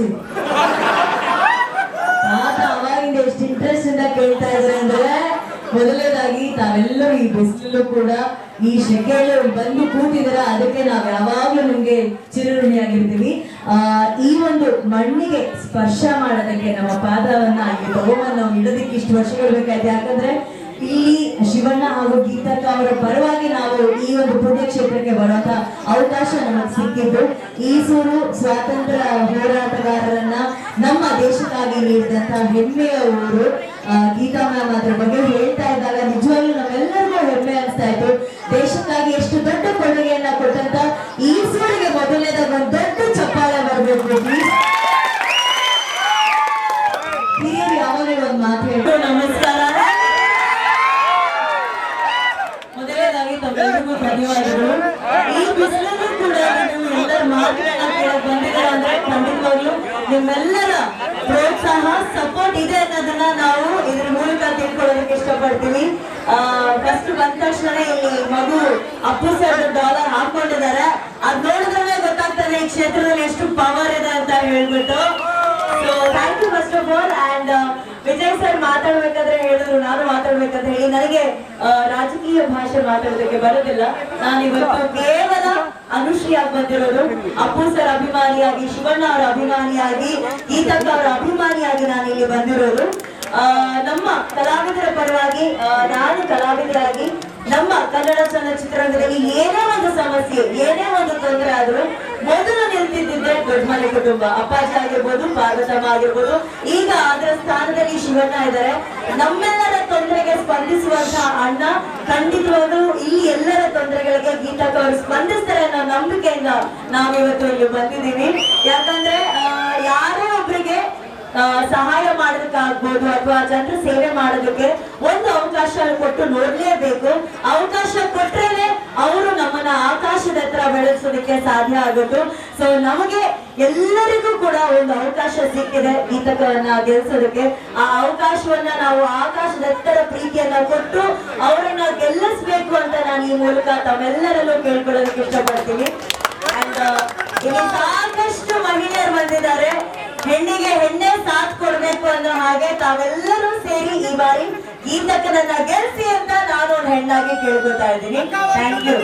ತೋರಿಸ್ತೀನಿ. ತಾತ ಅವಾಗಿಂದ ಎಷ್ಟು ಇಂಟ್ರೆಸ್ಟ್ ಇಂದ ಕೇಳ್ತಾ ಇದ್ದಾರೆ ಅಂದ್ರೆ, ಮೊದಲನೇದಾಗಿ ತಾವೆಲ್ಲರೂ ಈ ಬಿಸಿಲಲ್ಲೂ ಕೂಡ ಈ ಶೆಕೆಯಲ್ಲೂ ಬಂದು ಕೂತಿದಾರ, ಅದಕ್ಕೆ ನಾವು ಯಾವಾಗ್ಲೂ ನಿಮ್ಗೆ ಚಿರಋಣಿಯಾಗಿರ್ತೀವಿ. ಈ ಒಂದು ಮಣ್ಣಿಗೆ ಸ್ಪರ್ಶ ಮಾಡೋದಕ್ಕೆ ನಮ್ಮ ಪಾದವನ್ನ ಇಲ್ಲಿ ತಗೊಂಬಂದು ನಾವು ಇಡೋದಕ್ಕೆ ಇಷ್ಟು ವರ್ಷಗಳು ಬೇಕಾಯ್ತು. ಯಾಕಂದ್ರೆ ಇಲ್ಲಿ ಶಿವಣ್ಣ ಹಾಗೂ ಗೀತಕ್ಕ ಅವರ ಪರವಾಗಿ ನಾವು ಈ ಒಂದು ಪುಣ್ಯಕ್ಷೇತ್ರಕ್ಕೆ ಬರುವಂತ ಅವಕಾಶ ನಮಗೆ ಸಿಕ್ಕಿದ್ದು. ಈಸೂರು ಸ್ವಾತಂತ್ರ್ಯ ಹೋರಾಟಗಾರರನ್ನ ನಮ್ಮ ದೇಶಕ್ಕಾಗಿ ನೀಡಿದಂತ ಹೆಮ್ಮೆಯ ಊರು. ಗೀತಾ ಮ್ಯಾಮ್ ಅದ್ರ ಬಗ್ಗೆ ಹೇಳ್ತಾ ಇದ್ದಾಗ ನಿಜವಾಗ್ಲೂ ನಮ್ಮೆಲ್ಲರಿಗೂ ಹೆಮ್ಮೆ ಅನಿಸ್ತಾ ಇತ್ತು. ದೇಶಕ್ಕಾಗಿ ಎಷ್ಟು ದೊಡ್ಡ ಕೊಡುಗೆಯನ್ನ ಕೊಟ್ಟಂತ ಈಸೂರಿಗೆ ಮೊದಲನೇದಾಗ ಒಂದು ದೊಡ್ಡ ಚಪ್ಪಾಳೆ ಬರಬೇಕು. ಹಿರಿಯರು ಯಾವಾಗಲೂ ಒಂದು ಮಾತು ಹೇಳ್ತು. ನಮಸ್ಕಾರ. ಮೊದಲನೇದಾಗಿ ತಮ್ಮೆಲ್ಲರಿಗೂ ಧನ್ಯವಾದಗಳು. ಈ ಬಿಸಿಲಲ್ಲೂ ಕೂಡ ನೀವು ಎಲ್ಲರ ಮಾತುಗಳನ್ನ ಕೇಳಕ್ ಬಂದಿದ್ದೀರಾ ಅಂದ್ರೆ ಖಂಡಿತವಾಗ್ಲೂ ನಿಮ್ಮೆಲ್ಲರ ಪ್ರೋತ್ಸಾಹ ಸಪೋರ್ಟ್ ಇದೆ ಅನ್ನೋದನ್ನ ನಾವು ಇದ್ರ ಮೂಲಕ ತಿಳ್ಕೊಳ್ಳೋದಕ್ಕೆ ಇಷ್ಟಪಡ್ತೀವಿ. ಫಸ್ಟ್ ಬಂದ ತಕ್ಷಣ ಇಲ್ಲಿ ಮಗು ಅಪ್ಪು ಸರ್ ಡಾಲರ್ ಹಾಕೊಂಡಿದ್ದಾರೆ. ಅದ್ ನೋಡಿದ್ರೆ ಗೊತ್ತಾಗ್ತದೆ ಈ ಕ್ಷೇತ್ರದಲ್ಲಿ ಎಷ್ಟು ಪವರ್ ಇದೆ ಅಂತ ಹೇಳ್ಬಿಟ್ಟು. So thank you first of all. And Vijay sir ಮಾತಾಡ್ಬೇಕಾದ್ರೆ ಹೇಳಿದ್ರು ನಾನು ಮಾತಾಡ್ಬೇಕಂತ ಹೇಳಿ. ನನಗೆ ರಾಜಕೀಯ ಭಾಷೆ ಮಾತಾಡೋದಕ್ಕೆ ಬರೋದಿಲ್ಲ. ನಾನು ಇವತ್ತು ಕೇವಲ ಅನುಶ್ರೀಯಾಗಿ ಬಂದಿರೋದು. ಅಪ್ಪು ಸರ್ ಅಭಿಮಾನಿಯಾಗಿ, ಶಿವಣ್ಣ ಅವರ ಅಭಿಮಾನಿಯಾಗಿ, ಗೀತಕ್ಕ ಅವರ ಅಭಿಮಾನಿಯಾಗಿ ನಾನು ಇಲ್ಲಿ ಬಂದಿರೋದು. ನಮ್ಮ ಕಲಾವಿದರ ಪರವಾಗಿ ನಾನು ಕಲಾವಿದರಾಗಿ ನಮ್ಮ ಕನ್ನಡ ಚಲನಚಿತ್ರರಂಗದಲ್ಲಿ ಏನೇ ಒಂದು ಸಮಸ್ಯೆ, ಏನೇ ಒಂದು ತೊಂದರೆ ಆದ್ರೂ ಮೊದಲು ನಿಲ್ತಿದ್ದಿದ್ದೆ ದೊಡ್ಡಮನೆ ಕುಟುಂಬ. ಅಪ್ಪಾಜಿ ಆಗಿರ್ಬೋದು, ಪಾರ್ವತಮ್ಮ ಆಗಿರ್ಬೋದು, ಈಗ ಅದರ ಸ್ಥಾನದಲ್ಲಿ ಶಿವಣ್ಣ ಇದ್ದಾರೆ. ನಮ್ಮೆಲ್ಲರ ತೊಂದರೆಗೆ ಸ್ಪಂದಿಸುವಂತಹ ಅಣ್ಣ ಖಂಡಿತವಾಗ್ಲೂ ಇಲ್ಲಿ ಎಲ್ಲರ ತೊಂದರೆಗಳಿಗೆ ಗೀತಕ್ಕ ಅವರು ಸ್ಪಂದಿಸ್ತಾರೆ ಅನ್ನೋ ನಂಬಿಕೆಯಿಂದ ನಾವಿವತ್ತು ಇಲ್ಲಿ ಬಂದಿದ್ದೀವಿ. ಯಾಕಂದ್ರೆ ಯಾರೋ ಒಬ್ರಿಗೆ ಸಹಾಯ ಮಾಡೋದಕ್ಕಾಗ್ಬೋದು ಅಥವಾ ಜನರ ಸೇವೆ ಮಾಡೋದಕ್ಕೆ ಒಂದು ಅವಕಾಶ ಕೊಟ್ಟು ನೋಡ್ಲೇಬೇಕು. ಅವಕಾಶ ಕೊಟ್ರೇನೆ ಅವರು ನಮ್ಮನ್ನ ಆಕಾಶದ ಹತ್ರ ಬೆಳೆಸೋದಕ್ಕೆ ಸಾಧ್ಯ ಆಗುತ್ತೆ. ಸೊ ನಮಗೆ ಎಲ್ಲರಿಗೂ ಕೂಡ ಒಂದು ಅವಕಾಶ ಸಿಕ್ಕಿದೆ ಗೀತಕವನ್ನ ಗೆಲ್ಸೋದಕ್ಕೆ. ಆ ಅವಕಾಶವನ್ನ ನಾವು ಆಕಾಶದ ಎತ್ತರ ಪ್ರೀತಿಯನ್ನ ಕೊಟ್ಟು ಅವರನ್ನ ಗೆಲ್ಲಿಸ್ಬೇಕು ಅಂತ ನಾನು ಈ ಮೂಲಕ ತಮ್ಮೆಲ್ಲರಲ್ಲೂ ಕೇಳ್ಕೊಳ್ಳೋದಕ್ಕೆ ಇಷ್ಟಪಡ್ತೀನಿ. ಅಂಡ್ ಇಲ್ಲಿ ಸಾಕಷ್ಟು ಮಹಿಳೆಯರು ಬಂದಿದ್ದಾರೆ. ಹೆಣ್ಣಿಗೆ ಹೆಣ್ಣೆ ಸಾಥ್ ಕೊಡ್ಬೇಕು ಅನ್ನೋ ಹಾಗೆ ತಾವೆಲ್ಲರೂ ಸೇರಿ ಈ ಬಾರಿ ಗೀತಕ್ಕನನ್ನ ಗೆಲ್ಸಿ ಅಂತ ನಾನು ಒಂದು ಹೆಣ್ಣಾಗಿ ಕೇಳ್ಕೊತಾ ಇದ್ದೀನಿ. Thank you.